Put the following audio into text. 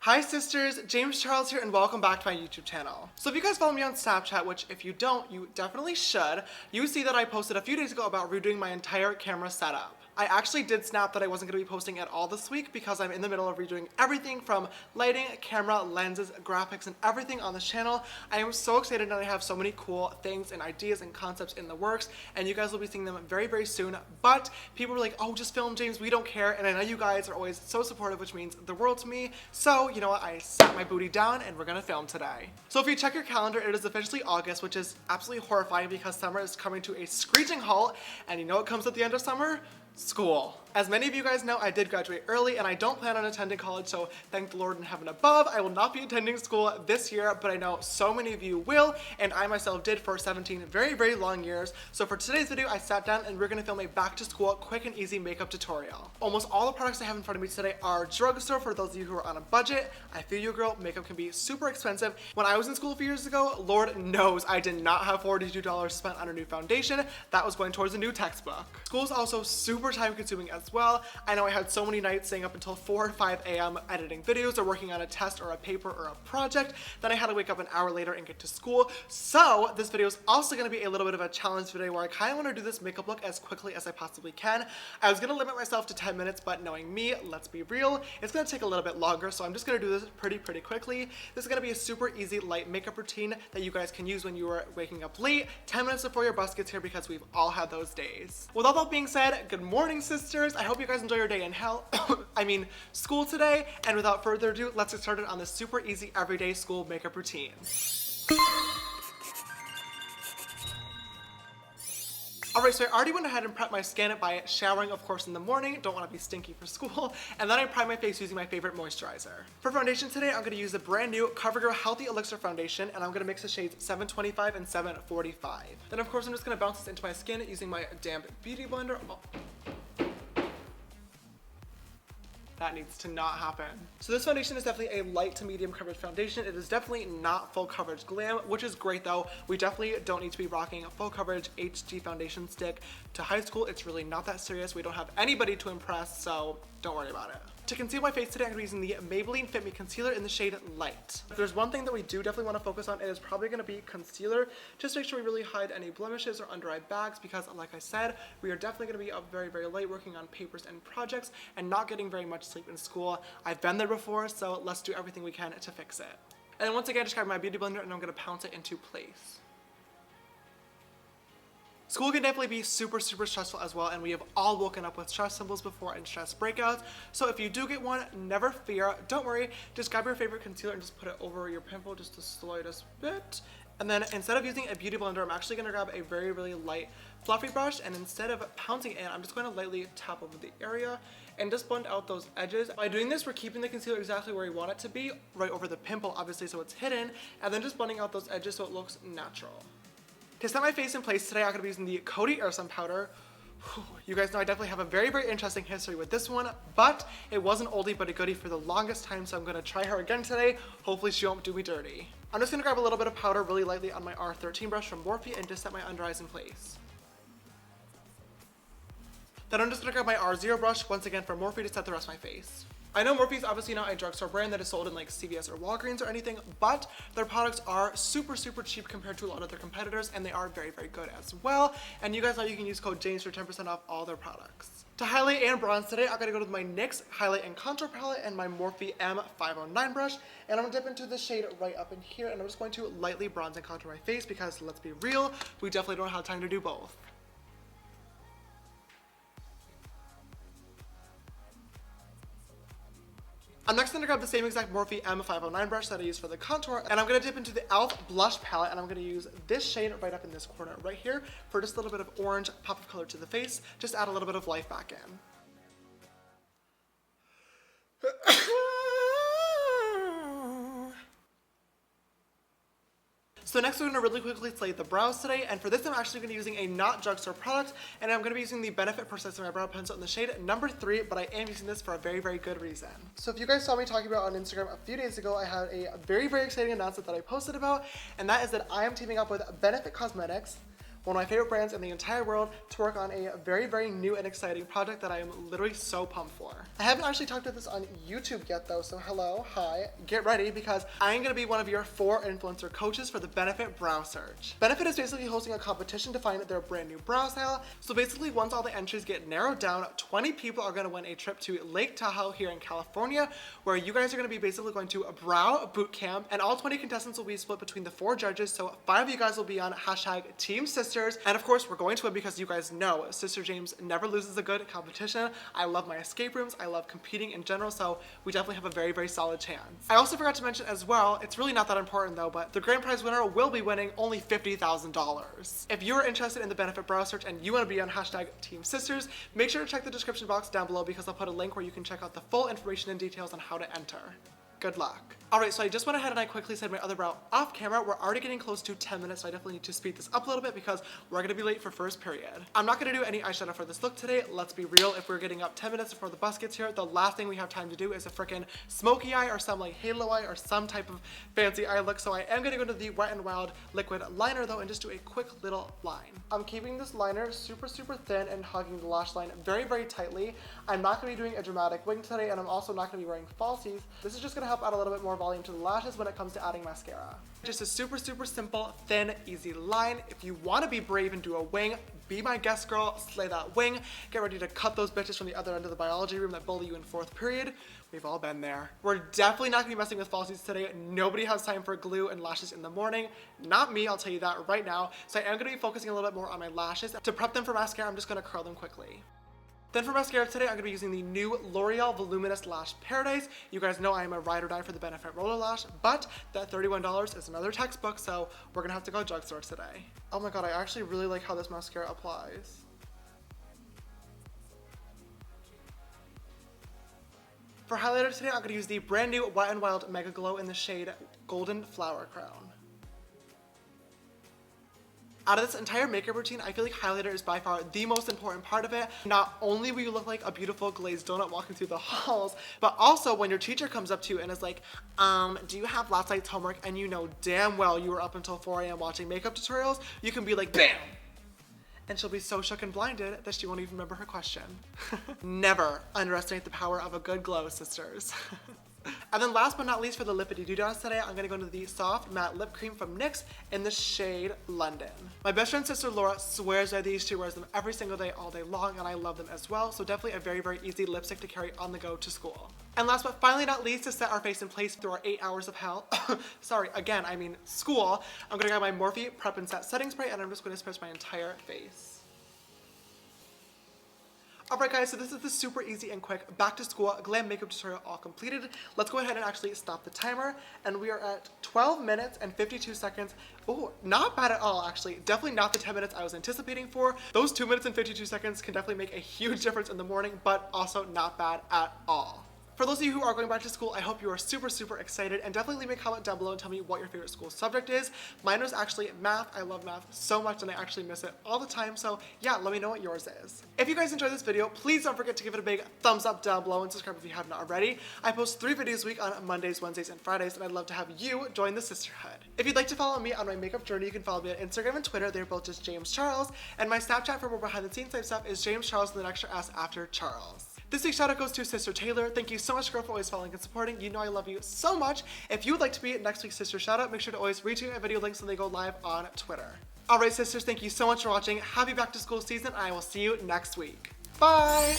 Hi sisters, James Charles here and welcome back to my YouTube channel. So if you guys follow me on Snapchat, which if you don't, you definitely should, you see that I posted a few days ago about redoing my entire camera setup. I actually did snap that I wasn't going to be posting at all this week because I'm in the middle of redoing everything from lighting, camera, lenses, graphics, and everything on this channel. I am so excited and I have so many cool things and ideas and concepts in the works, and you guys will be seeing them very, very soon. But people were like, oh, just film, James, we don't care. And I know you guys are always so supportive, which means the world to me. So, you know what, I sat my booty down and we're gonna film today. So if you check your calendar, it is officially August, which is absolutely horrifying because summer is coming to a screeching halt. And you know what comes at the end of summer? School. As many of you guys know, I did graduate early and I don't plan on attending college, so thank the Lord in heaven above, I will not be attending school this year, but I know so many of you will, and I myself did for 17 very, very long years. So for today's video, I sat down and we're gonna film a back to school quick and easy makeup tutorial. Almost all the products I have in front of me today are Drugstore for those of you who are on a budget. I feel you, girl, makeup can be super expensive. When I was in school a few years ago, Lord knows I did not have $42 spent on a new foundation. That was going towards a new textbook. School is also super time consuming as well. I know I had so many nights staying up until 4 or 5 a.m. editing videos or working on a test or a paper or a project. Then I had to wake up an hour later and get to school. So this video is also going to be a little bit of a challenge video where I kind of want to do this makeup look as quickly as I possibly can. I was going to limit myself to 10 minutes, but knowing me, let's be real, it's going to take a little bit longer. So I'm just going to do this pretty quickly. This is going to be a super easy light makeup routine that you guys can use when you are waking up late, 10 minutes before your bus gets here, because we've all had those days. With all that being said, good morning, sisters. I hope you guys enjoy your day in hell. School today. And without further ado, let's get started on this super easy everyday school makeup routine. Alright, so I already went ahead and prepped my skin by showering, of course, in the morning. Don't want to be stinky for school. And then I prime my face using my favorite moisturizer. For foundation today, I'm going to use the brand new Covergirl Healthy Elixir foundation, and I'm going to mix the shades 725 and 745. Then, of course, I'm just going to bounce this into my skin using my damp beauty blender. Oh. That needs to not happen. So this foundation is definitely a light to medium coverage foundation. It is definitely not full coverage glam, which is great though. We definitely don't need to be rocking a full coverage HG foundation stick to high school. It's really not that serious. We don't have anybody to impress, so don't worry about it. To conceal my face today, I'm going to be using the Maybelline Fit Me Concealer in the shade Light. If there's one thing that we do definitely want to focus on, it is probably going to be concealer. Just make sure we really hide any blemishes or under eye bags because, like I said, we are definitely going to be up very, very late working on papers and projects and not getting very much sleep in school. I've been there before, so let's do everything we can to fix it. And then once again, just grab my beauty blender and I'm going to pounce it into place. School can definitely be super stressful as well, and we have all woken up with stress symbols before and stress breakouts. So if you do get one, never fear. Don't worry. Just grab your favorite concealer and just put it over your pimple just the slightest bit. And then instead of using a beauty blender, I'm actually going to grab a very, really light fluffy brush, and instead of pouncing in, I'm just going to lightly tap over the area and just blend out those edges. By doing this, we're keeping the concealer exactly where we want it to be, right over the pimple, obviously, so it's hidden, and then just blending out those edges so it looks natural. To set my face in place today, I'm going to be using the Coty Air Sun Powder. You guys know I definitely have a very, very interesting history with this one, but it was an oldie but a goodie for the longest time, so I'm going to try her again today. Hopefully she won't do me dirty. I'm just going to grab a little bit of powder really lightly on my R13 brush from Morphe and just set my under eyes in place. Then I'm just going to grab my R0 brush, once again from Morphe, to set the rest of my face. I know Morphe is obviously not a drugstore brand that is sold in like CVS or Walgreens or anything, but their products are super cheap compared to a lot of their competitors, and they are very, very good as well. And you guys know you can use code JAMES for 10% off all their products. To highlight and bronze today, I'm going to go with my NYX highlight and contour palette and my Morphe M509 brush, and I'm going to dip into the shade right up in here, and I'm just going to lightly bronze and contour my face because, let's be real, we definitely don't have time to do both. I'm next going to grab the same exact Morphe M509 brush that I used for the contour, and I'm going to dip into the e.l.f. blush palette, and I'm going to use this shade right up in this corner right here for just a little bit of orange pop of color to the face. Just add a little bit of life back in. So next we're going to really quickly slate the brows today, and for this I'm actually going to be using a not drugstore product, and I'm going to be using the Benefit Persistent My Brow Pencil in the shade number 3, but I am using this for a very, very good reason. So if you guys saw me talking about on Instagram a few days ago, I had a very, very exciting announcement that I posted about, and that is that I am teaming up with Benefit Cosmetics, one of my favorite brands in the entire world, to work on a very, very new and exciting project that I am literally so pumped for. I haven't actually talked about this on YouTube yet though, so hello, hi, get ready because I am gonna be one of your 4 influencer coaches for the Benefit Brow Search. Benefit is basically hosting a competition to find their brand new brow style. So basically once all the entries get narrowed down, 20 people are gonna win a trip to Lake Tahoe here in California, where you guys are gonna be basically going to a brow boot camp, and all 20 contestants will be split between the 4 judges. So 5 of you guys will be on hashtag Team Sisters, and of course we're going to win because you guys know Sister James never loses a good competition. I love my escape rooms, I love competing in general, so we definitely have a very, very solid chance. I also forgot to mention as well, it's really not that important though, but the grand prize winner will be winning only $50,000. If you're interested in the Benefit Brow Search and you want to be on hashtag Team Sisters, make sure to check the description box down below because I'll put a link where you can check out the full information and details on how to enter. Good luck. Alright, so I just went ahead and I quickly said my other brow off camera. We're already getting close to 10 minutes, so I definitely need to speed this up a little bit because we're gonna be late for first period. I'm not gonna do any eyeshadow for this look today. Let's be real, if we're getting up 10 minutes before the bus gets here, the last thing we have time to do is a freaking smoky eye or some like halo eye or some type of fancy eye look. So I am gonna go to the Wet n Wild liquid liner though and just do a quick little line. I'm keeping this liner super, super thin and hugging the lash line very, very tightly. I'm not gonna be doing a dramatic wing today, and I'm also not gonna be wearing falsies. This is just gonna help add a little bit more volume to the lashes when it comes to adding mascara. Just a super, super simple, thin, easy line. If you want to be brave and do a wing, be my guest girl, slay that wing. Get ready to cut those bitches from the other end of the biology room that bully you in 4th period. We've all been there. We're definitely not gonna be messing with falsies today. Nobody has time for glue and lashes in the morning. Not me, I'll tell you that right now. So I am gonna be focusing a little bit more on my lashes. To prep them for mascara, I'm just gonna curl them quickly. Then for mascara today, I'm going to be using the new Loreal Voluminous Lash Paradise. You guys know I am a ride or die for the Benefit Roller Lash, but that $31 is another textbook, so we're going to have to go Drugstore today. Oh my god, I actually really like how this mascara applies. For highlighter today, I'm going to use the brand new Wet n Wild Mega Glow in the shade Golden Flower Crown. Out of this entire makeup routine, I feel like highlighter is by far the most important part of it. Not only will you look like a beautiful glazed donut walking through the halls, but also when your teacher comes up to you and is like, do you have last night's homework? And you know damn well you were up until 4 a.m. watching makeup tutorials, you can be like, BAM! And she'll be so shook and blinded that she won't even remember her question. Never underestimate the power of a good glow, sisters. And then last but not least, for the lippity doodads today, I'm gonna go into the soft matte lip cream from NYX in the shade London. My best friend sister Laura swears by these. She wears them every single day, all day long, and I love them as well. So definitely a very, very easy lipstick to carry on the go to school. And last but finally not least, to set our face in place through our 8 hours of hell, sorry, again, I mean school, I'm gonna grab my Morphe Prep and Set setting spray, and I'm just gonna spritz my entire face. Alright guys, so this is the super easy and quick back to school glam makeup tutorial all completed. Let's go ahead and actually stop the timer, and we are at 12 minutes and 52 seconds. Oh, not bad at all actually. Definitely not the 10 minutes I was anticipating for. Those 2 minutes and 52 seconds can definitely make a huge difference in the morning, but also not bad at all. For those of you who are going back to school, I hope you are super, super excited, and definitely leave me a comment down below and tell me what your favorite school subject is. Mine was actually math. I love math so much and I actually miss it all the time, so yeah, let me know what yours is. If you guys enjoyed this video, please don't forget to give it a big thumbs up down below and subscribe if you haven't already. I post 3 videos a week on Mondays, Wednesdays, and Fridays, and I'd love to have you join the sisterhood. If you'd like to follow me on my makeup journey, you can follow me on Instagram and Twitter. They're both just James Charles, and my Snapchat for more behind the scenes type stuff is James Charles with an extra S after Charles. This week's shout out goes to Sister Taylor. Thank you so much, girl, for always following and supporting. You know I love you so much. If you would like to be next week's sister shout out, make sure to always retweet my video links when they go live on Twitter. Alright sisters, thank you so much for watching. Happy back to school season, and I will see you next week. Bye!